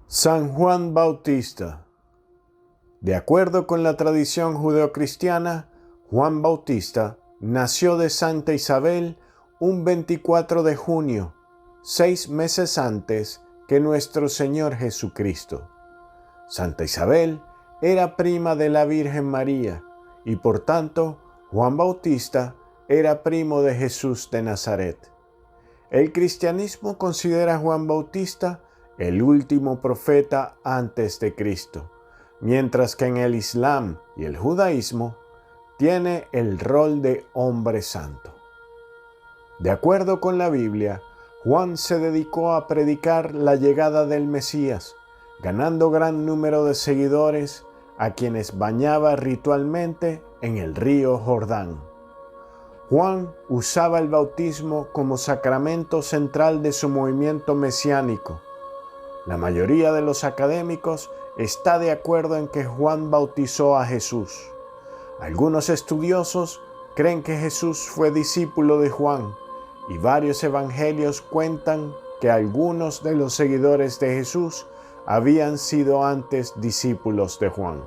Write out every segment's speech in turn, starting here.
San Juan Bautista. De acuerdo con la tradición judeocristiana, Juan Bautista nació de Santa Isabel un 24 de junio, 6 meses antes que nuestro Señor Jesucristo. Santa Isabel era prima de la Virgen María y por tanto Juan Bautista era primo de Jesús de Nazaret. El cristianismo considera a Juan Bautista el último profeta antes de Cristo, mientras que en el Islam y el judaísmo tiene el rol de hombre santo. De acuerdo con la Biblia, Juan se dedicó a predicar la llegada del Mesías, ganando gran número de seguidores a quienes bañaba ritualmente en el río Jordán. Juan usaba el bautismo como sacramento central de su movimiento mesiánico. La mayoría de los académicos está de acuerdo en que Juan bautizó a Jesús. Algunos estudiosos creen que Jesús fue discípulo de Juan y varios evangelios cuentan que algunos de los seguidores de Jesús habían sido antes discípulos de Juan.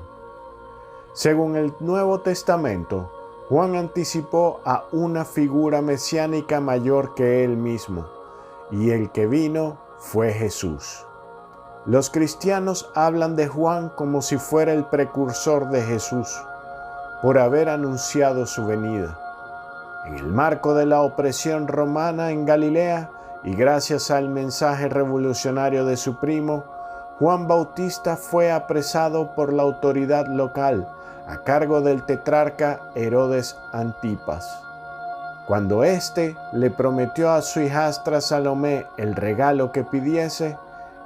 Según el Nuevo Testamento, Juan anticipó a una figura mesiánica mayor que él mismo, y el que vino fue Jesús. Los cristianos hablan de Juan como si fuera el precursor de Jesús, por haber anunciado su venida. En el marco de la opresión romana en Galilea y gracias al mensaje revolucionario de su primo, Juan Bautista fue apresado por la autoridad local a cargo del tetrarca Herodes Antipas. Cuando éste le prometió a su hijastra Salomé el regalo que pidiese,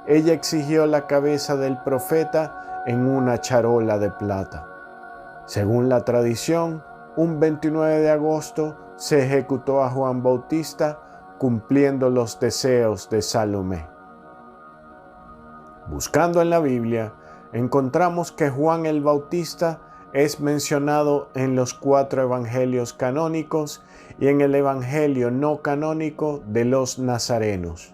ella exigió la cabeza del profeta en una charola de plata. Según la tradición, un 29 de agosto se ejecutó a Juan Bautista cumpliendo los deseos de Salomé. Buscando en la Biblia, encontramos que Juan el Bautista es mencionado en los 4 evangelios canónicos y en el evangelio no canónico de los nazarenos.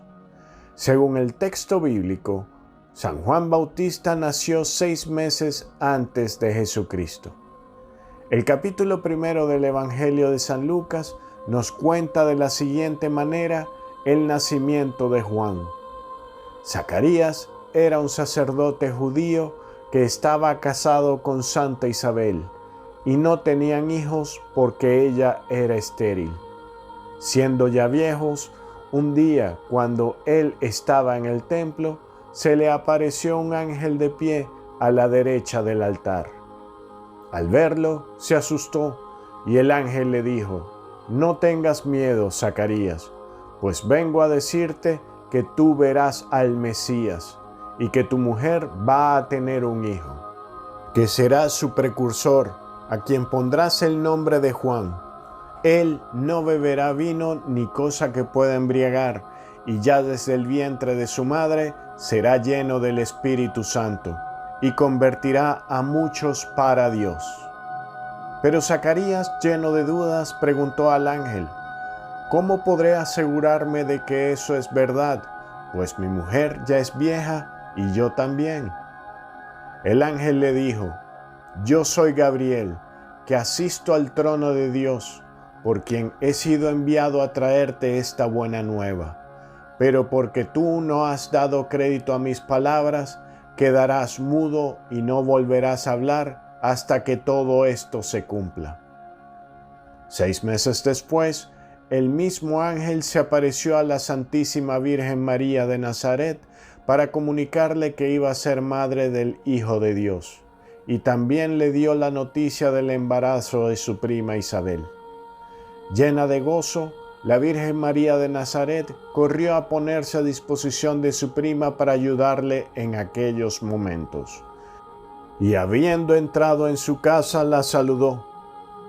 Según el texto bíblico, San Juan Bautista nació 6 meses antes de Jesucristo. El capítulo 1 del Evangelio de San Lucas nos cuenta de la siguiente manera el nacimiento de Juan. Zacarías era un sacerdote judío que estaba casado con Santa Isabel y no tenían hijos porque ella era estéril. Siendo ya viejos, un día, cuando él estaba en el templo, se le apareció un ángel de pie a la derecha del altar. Al verlo, se asustó y el ángel le dijo: «No tengas miedo, Zacarías, pues vengo a decirte que tú verás al Mesías y que tu mujer va a tener un hijo, que será su precursor, a quien pondrás el nombre de Juan. Él no beberá vino ni cosa que pueda embriagar, y ya desde el vientre de su madre será lleno del Espíritu Santo, y convertirá a muchos para Dios». Pero Zacarías, lleno de dudas, preguntó al ángel: «¿Cómo podré asegurarme de que eso es verdad? Pues mi mujer ya es vieja y yo también». El ángel le dijo: «Yo soy Gabriel, que asisto al trono de Dios, por quien he sido enviado a traerte esta buena nueva. Pero porque tú no has dado crédito a mis palabras, quedarás mudo y no volverás a hablar hasta que todo esto se cumpla». 6 meses después, el mismo ángel se apareció a la Santísima Virgen María de Nazaret para comunicarle que iba a ser madre del Hijo de Dios, y también le dio la noticia del embarazo de su prima Isabel. Llena de gozo, la Virgen María de Nazaret corrió a ponerse a disposición de su prima para ayudarle en aquellos momentos. Y habiendo entrado en su casa, la saludó.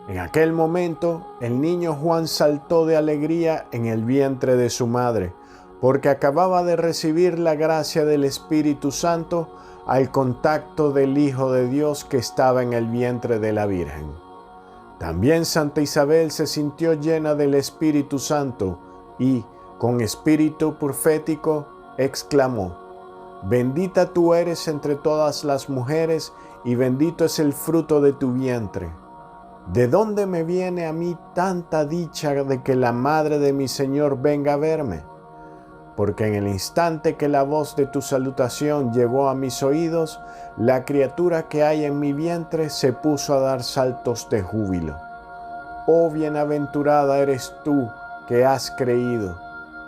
En aquel momento, el niño Juan saltó de alegría en el vientre de su madre, porque acababa de recibir la gracia del Espíritu Santo al contacto del Hijo de Dios que estaba en el vientre de la Virgen. También Santa Isabel se sintió llena del Espíritu Santo y, con espíritu profético, exclamó: bendita tú eres entre todas las mujeres, y bendito es el fruto de tu vientre. ¿De dónde me viene a mí tanta dicha de que la madre de mi Señor venga a verme? Porque en el instante que la voz de tu salutación llegó a mis oídos, la criatura que hay en mi vientre se puso a dar saltos de júbilo. Oh bienaventurada eres tú que has creído,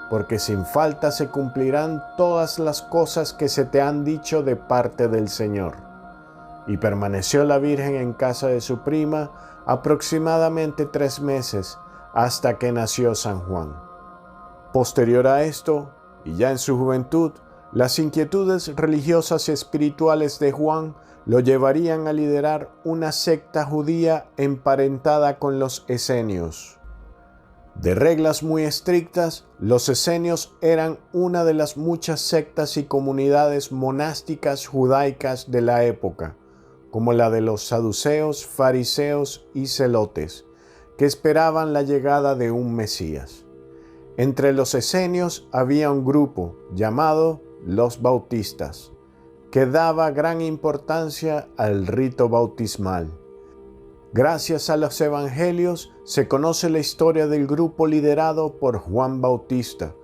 porque sin falta se cumplirán todas las cosas que se te han dicho de parte del Señor. Y permaneció la Virgen en casa de su prima aproximadamente 3 meses, hasta que nació San Juan. Posterior a esto, y ya en su juventud, las inquietudes religiosas y espirituales de Juan lo llevarían a liderar una secta judía emparentada con los esenios. De reglas muy estrictas, los esenios eran una de las muchas sectas y comunidades monásticas judaicas de la época, como la de los saduceos, fariseos y celotes, que esperaban la llegada de un Mesías. Entre los esenios había un grupo llamado los bautistas, que daba gran importancia al rito bautismal. Gracias a los evangelios se conoce la historia del grupo liderado por Juan Bautista,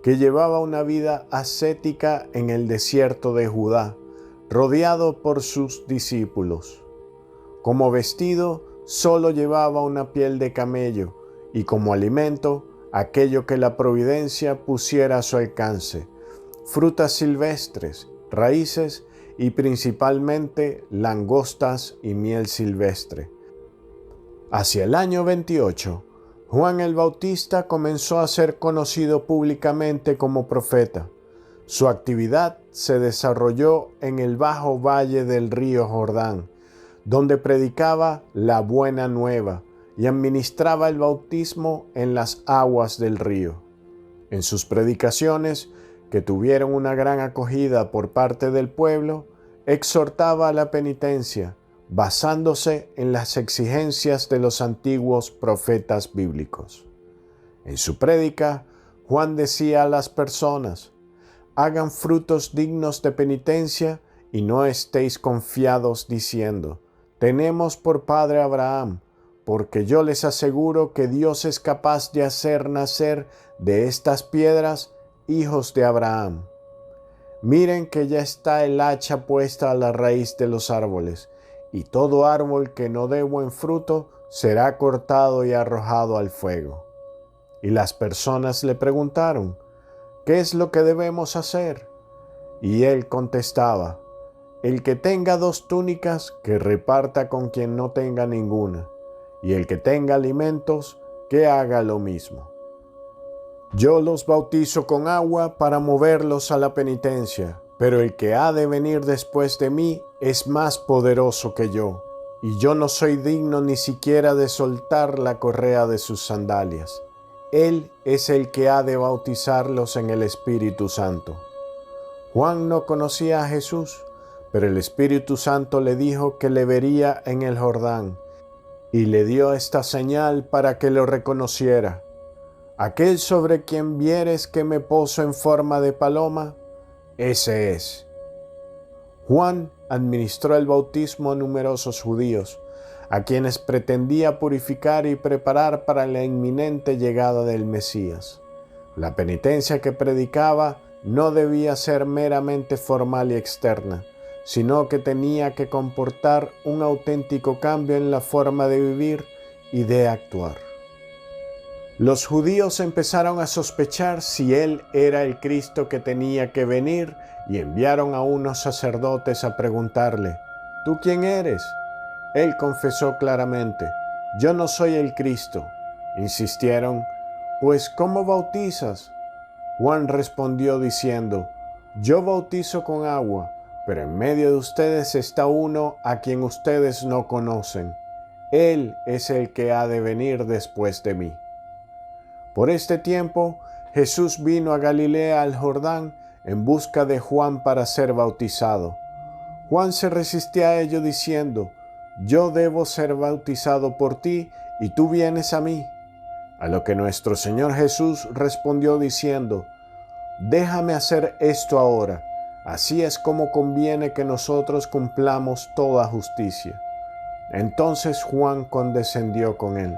que llevaba una vida ascética en el desierto de Judá, rodeado por sus discípulos. Como vestido, solo llevaba una piel de camello, y como alimento, aquello que la providencia pusiera a su alcance: frutas silvestres, raíces y principalmente langostas y miel silvestre. Hacia el año 28, Juan el Bautista comenzó a ser conocido públicamente como profeta. Su actividad se desarrolló en el bajo valle del río Jordán, donde predicaba la buena nueva y administraba el bautismo en las aguas del río. En sus predicaciones, que tuvieron una gran acogida por parte del pueblo, exhortaba a la penitencia, basándose en las exigencias de los antiguos profetas bíblicos. En su prédica, Juan decía a las personas: hagan frutos dignos de penitencia y no estéis confiados diciendo: tenemos por padre a Abraham, porque yo les aseguro que Dios es capaz de hacer nacer de estas piedras hijos de Abraham. Miren que ya está el hacha puesta a la raíz de los árboles, y todo árbol que no dé buen fruto será cortado y arrojado al fuego. Y las personas le preguntaron: ¿qué es lo que debemos hacer? Y él contestaba: el que tenga 2 túnicas, que reparta con quien no tenga ninguna, y el que tenga alimentos, que haga lo mismo. Yo los bautizo con agua para moverlos a la penitencia, pero el que ha de venir después de mí es más poderoso que yo, y yo no soy digno ni siquiera de soltar la correa de sus sandalias. Él es el que ha de bautizarlos en el Espíritu Santo. Juan no conocía a Jesús, pero el Espíritu Santo le dijo que le vería en el Jordán, y le dio esta señal para que lo reconociera: aquel sobre quien vieres que me poso en forma de paloma, ese es. Juan administró el bautismo a numerosos judíos, a quienes pretendía purificar y preparar para la inminente llegada del Mesías. La penitencia que predicaba no debía ser meramente formal y externa, sino que tenía que comportar un auténtico cambio en la forma de vivir y de actuar. Los judíos empezaron a sospechar si él era el Cristo que tenía que venir y enviaron a unos sacerdotes a preguntarle: ¿tú quién eres? Él confesó claramente: yo no soy el Cristo. Insistieron: pues ¿cómo bautizas? Juan respondió diciendo: yo bautizo con agua, pero en medio de ustedes está uno a quien ustedes no conocen. Él es el que ha de venir después de mí. Por este tiempo, Jesús vino a Galilea al Jordán en busca de Juan para ser bautizado. Juan se resistía a ello diciendo: yo debo ser bautizado por ti y tú vienes a mí. A lo que nuestro Señor Jesús respondió diciendo: déjame hacer esto ahora, Así es como conviene que nosotros cumplamos toda justicia. Entonces Juan condescendió con él.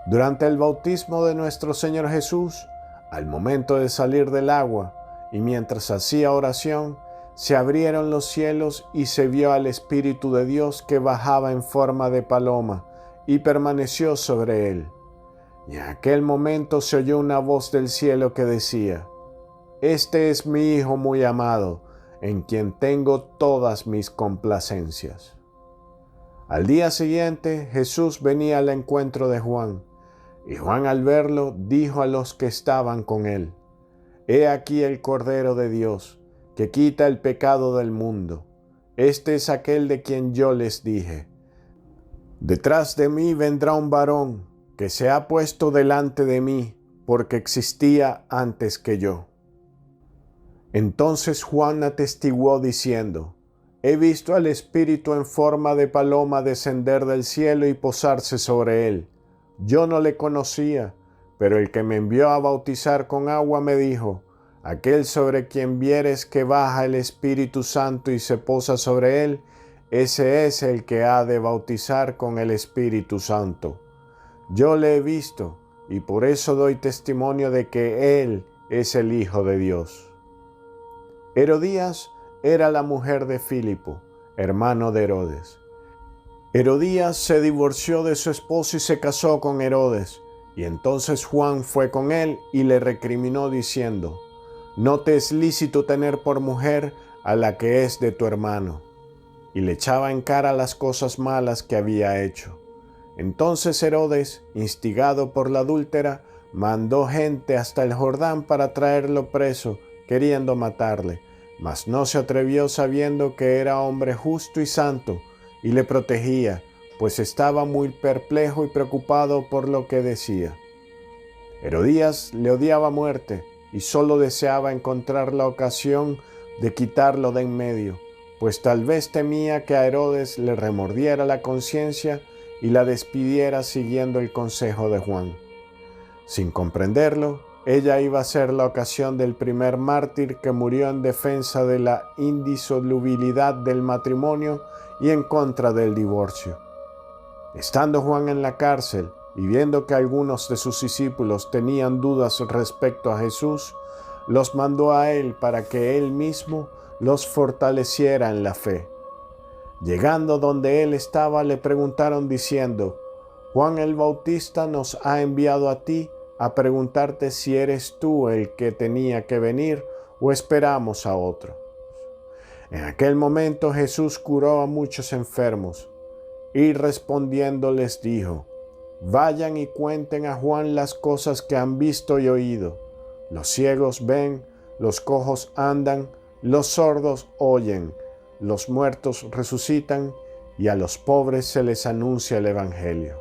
Durante el bautismo de nuestro Señor Jesús, al momento de salir del agua y mientras hacía oración, se abrieron los cielos y se vio al Espíritu de Dios que bajaba en forma de paloma y permaneció sobre él. Y en aquel momento se oyó una voz del cielo que decía: Este es mi Hijo muy amado, en quien tengo todas mis complacencias. Al día siguiente, Jesús venía al encuentro de Juan, y Juan al verlo dijo a los que estaban con él: He aquí el Cordero de Dios, que quita el pecado del mundo. Este es aquel de quien yo les dije: Detrás de mí vendrá un varón que se ha puesto delante de mí, porque existía antes que yo. Entonces Juan atestiguó diciendo: He visto al Espíritu en forma de paloma descender del cielo y posarse sobre él. Yo no le conocía, pero el que me envió a bautizar con agua me dijo: Aquel sobre quien vieres que baja el Espíritu Santo y se posa sobre él, ese es el que ha de bautizar con el Espíritu Santo. Yo le he visto, y por eso doy testimonio de que él es el Hijo de Dios. Herodías era la mujer de Filipo, hermano de Herodes. Herodías se divorció de su esposo y se casó con Herodes, y entonces Juan fue con él y le recriminó diciendo: No te es lícito tener por mujer a la que es de tu hermano. Y le echaba en cara las cosas malas que había hecho. Entonces Herodes, instigado por la adúltera, mandó gente hasta el Jordán para traerlo preso, queriendo matarle, mas no se atrevió sabiendo que era hombre justo y santo, y le protegía, pues estaba muy perplejo y preocupado por lo que decía. Herodías le odiaba a muerte, y solo deseaba encontrar la ocasión de quitarlo de en medio, pues tal vez temía que a Herodes le remordiera la conciencia y la despidiera siguiendo el consejo de Juan. Sin comprenderlo, ella iba a ser la ocasión del primer mártir que murió en defensa de la indisolubilidad del matrimonio y en contra del divorcio. Estando Juan en la cárcel y viendo que algunos de sus discípulos tenían dudas respecto a Jesús, los mandó a él para que él mismo los fortaleciera en la fe. Llegando donde él estaba, le preguntaron diciendo: Juan el Bautista nos ha enviado a ti a preguntarte si eres tú el que tenía que venir o esperamos a otro. En aquel momento Jesús curó a muchos enfermos y respondiendo les dijo: Vayan y cuenten a Juan las cosas que han visto y oído. Los ciegos ven, los cojos andan, los sordos oyen, los muertos resucitan y a los pobres se les anuncia el Evangelio.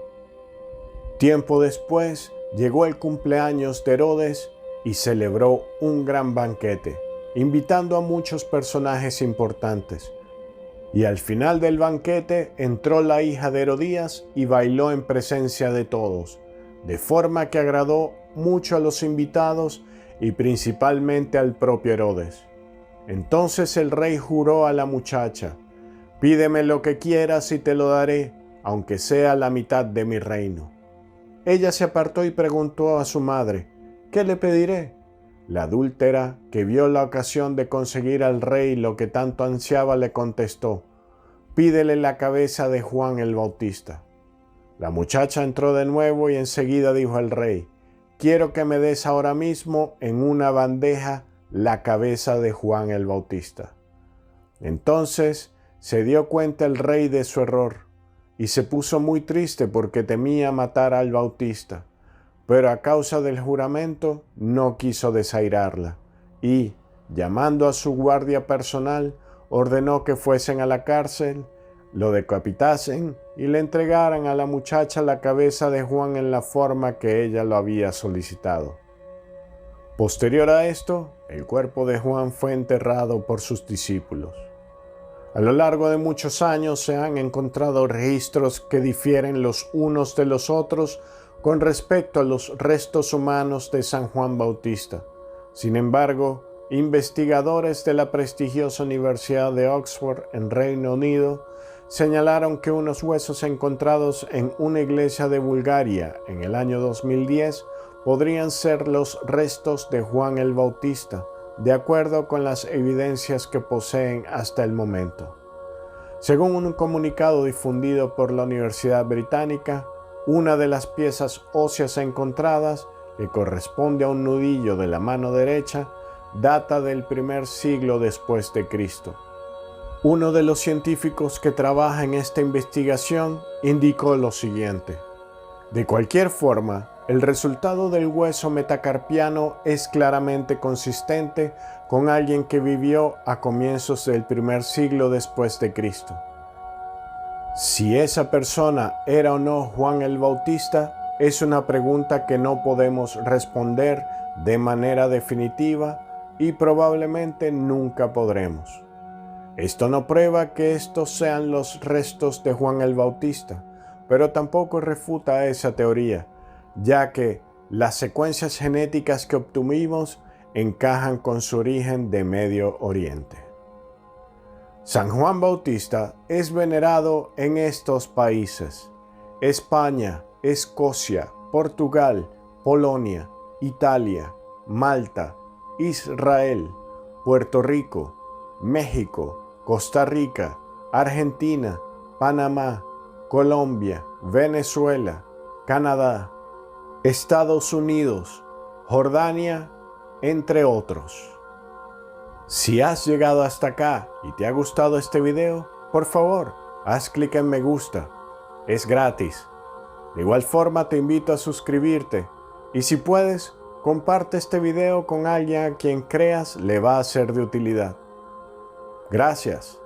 Tiempo después llegó el cumpleaños de Herodes y celebró un gran banquete, invitando a muchos personajes importantes. Y al final del banquete entró la hija de Herodías y bailó en presencia de todos, de forma que agradó mucho a los invitados y principalmente al propio Herodes. Entonces el rey juró a la muchacha: Pídeme lo que quieras y te lo daré, aunque sea la mitad de mi reino. Ella se apartó y preguntó a su madre: ¿Qué le pediré? La adúltera, que vio la ocasión de conseguir al rey lo que tanto ansiaba, le contestó: Pídele la cabeza de Juan el Bautista. La muchacha entró de nuevo y enseguida dijo al rey: Quiero que me des ahora mismo en una bandeja la cabeza de Juan el Bautista. Entonces se dio cuenta el rey de su error y se puso muy triste porque temía matar al Bautista, pero a causa del juramento no quiso desairarla y, llamando a su guardia personal, ordenó que fuesen a la cárcel, lo decapitasen y le entregaran a la muchacha la cabeza de Juan en la forma que ella lo había solicitado. Posterior a esto, el cuerpo de Juan fue enterrado por sus discípulos. A lo largo de muchos años se han encontrado registros que difieren los unos de los otros con respecto a los restos humanos de San Juan Bautista. Sin embargo, investigadores de la prestigiosa Universidad de Oxford en Reino Unido señalaron que unos huesos encontrados en una iglesia de Bulgaria en el año 2010 podrían ser los restos de Juan el Bautista, de acuerdo con las evidencias que poseen hasta el momento. Según un comunicado difundido por la Universidad Británica, una de las piezas óseas encontradas, que corresponde a un nudillo de la mano derecha, data del primer siglo después de Cristo. Uno de los científicos que trabaja en esta investigación indicó lo siguiente: de cualquier forma, el resultado del hueso metacarpiano es claramente consistente con alguien que vivió a comienzos del primer siglo después de Cristo. Si esa persona era o no Juan el Bautista, es una pregunta que no podemos responder de manera definitiva y probablemente nunca podremos. Esto no prueba que estos sean los restos de Juan el Bautista, pero tampoco refuta esa teoría, ya que las secuencias genéticas que obtuvimos encajan con su origen de Medio Oriente. San Juan Bautista es venerado en estos países: España, Escocia, Portugal, Polonia, Italia, Malta, Israel, Puerto Rico, México, Costa Rica, Argentina, Panamá, Colombia, Venezuela, Canadá, Estados Unidos, Jordania, entre otros. Si has llegado hasta acá y te ha gustado este video, por favor, haz clic en me gusta. Es gratis. De igual forma te invito a suscribirte y si puedes, comparte este video con alguien a quien creas le va a ser de utilidad. Gracias.